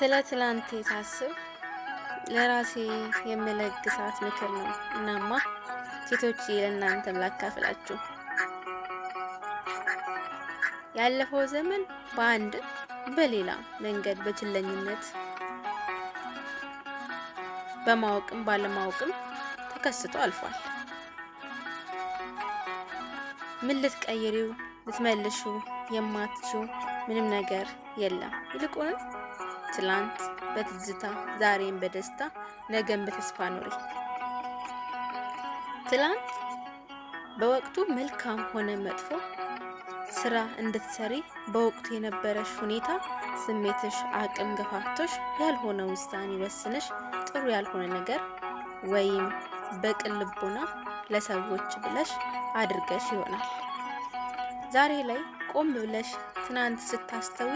ስለ ትላንቴ ሳስብ ለራሴ የምለግሳት ምክር ነው። እናማ ሴቶች ለእናንተም ላካፍላችሁ። ያለፈው ዘመን በአንድ በሌላ መንገድ በችለኝነት በማወቅም ባለማወቅም ተከስቶ አልፏል። ምን ልትቀይሪው ልትመልሺው የማትችው ምንም ነገር የለም። ይልቁን ትላንት በትዝታ ዛሬን በደስታ ነገን በተስፋ ኑሪ። ትላንት በወቅቱ መልካም ሆነ መጥፎ ስራ እንድትሰሪ በወቅቱ የነበረሽ ሁኔታ ስሜትሽ አቅም ገፋቶሽ ያልሆነ ውሳኔ ወስነሽ ጥሩ ያልሆነ ነገር ወይም በቅን ልቦና ለሰዎች ብለሽ አድርገሽ ይሆናል። ዛሬ ላይ ቆም ብለሽ ትናንት ስታስተዊ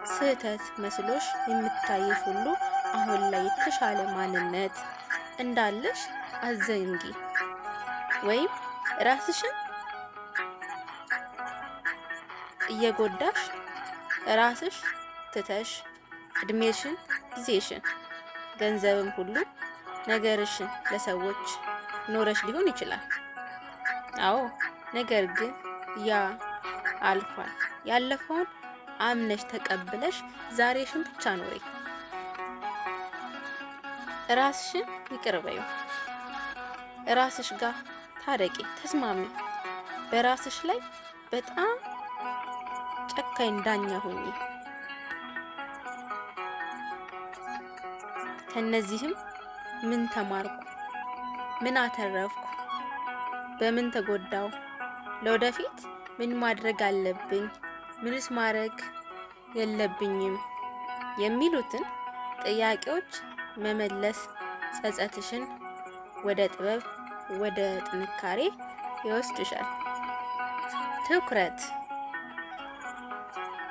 ስህተት መስሎሽ የምታይሽ ሁሉ አሁን ላይ የተሻለ ማንነት እንዳለሽ አዘንጊ። ወይም ራስሽን እየጎዳሽ ራስሽ ትተሽ እድሜሽን፣ ጊዜሽን፣ ገንዘብም ሁሉ ነገርሽን ለሰዎች ኖረሽ ሊሆን ይችላል። አዎ፣ ነገር ግን ያ አልፏል። ያለፈውን አምነሽ ተቀብለሽ ዛሬሽን ብቻ ኖሪ። ራስሽን ይቅር በይው። ራስሽ ጋር ታረቂ፣ ተስማሚ። በራስሽ ላይ በጣም ጨካኝ ዳኛ ሁኚ። ከነዚህም ምን ተማርኩ? ምን አተረፍኩ? በምን ተጎዳው? ለወደፊት ምን ማድረግ አለብኝ? ምንስ ማድረግ የለብኝም? የሚሉትን ጥያቄዎች መመለስ ጸጸትሽን ወደ ጥበብ፣ ወደ ጥንካሬ ይወስድሻል።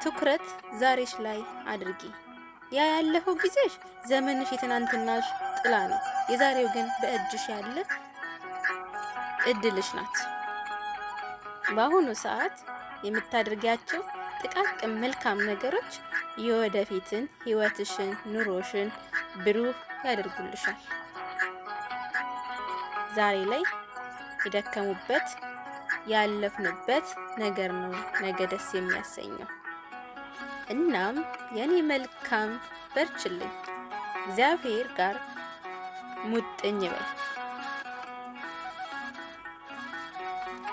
ትኩረት ዛሬሽ ላይ አድርጊ። ያ ያለፈው ጊዜሽ ዘመንሽ የትናንትናሽ ጥላ ነው። የዛሬው ግን በእጅሽ ያለ እድልሽ ናት። በአሁኑ ሰዓት የምታደርጊያቸው ጥቃቅን መልካም ነገሮች የወደፊትን ህይወትሽን፣ ኑሮሽን ብሩህ ያደርጉልሻል። ዛሬ ላይ የደከሙበት ያለፍንበት ነገር ነው ነገ ደስ የሚያሰኘው። እናም የኔ መልካም በርችልኝ፣ እግዚአብሔር ጋር ሙጥኝ በይ።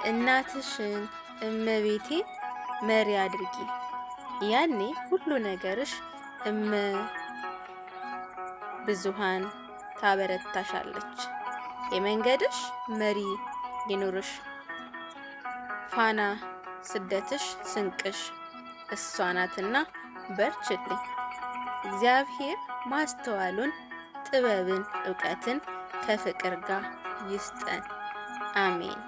እናትሽን እመቤቴ መሪ አድርጊ። ያኔ ሁሉ ነገርሽ ብዙሃን ታበረታሻለች። የመንገድሽ መሪ ይኑርሽ። ፋና ስደትሽ ስንቅሽ እሷ ናትና በርችልኝ። እግዚአብሔር ማስተዋሉን፣ ጥበብን፣ ዕውቀትን ከፍቅር ጋር ይስጠን። አሜን።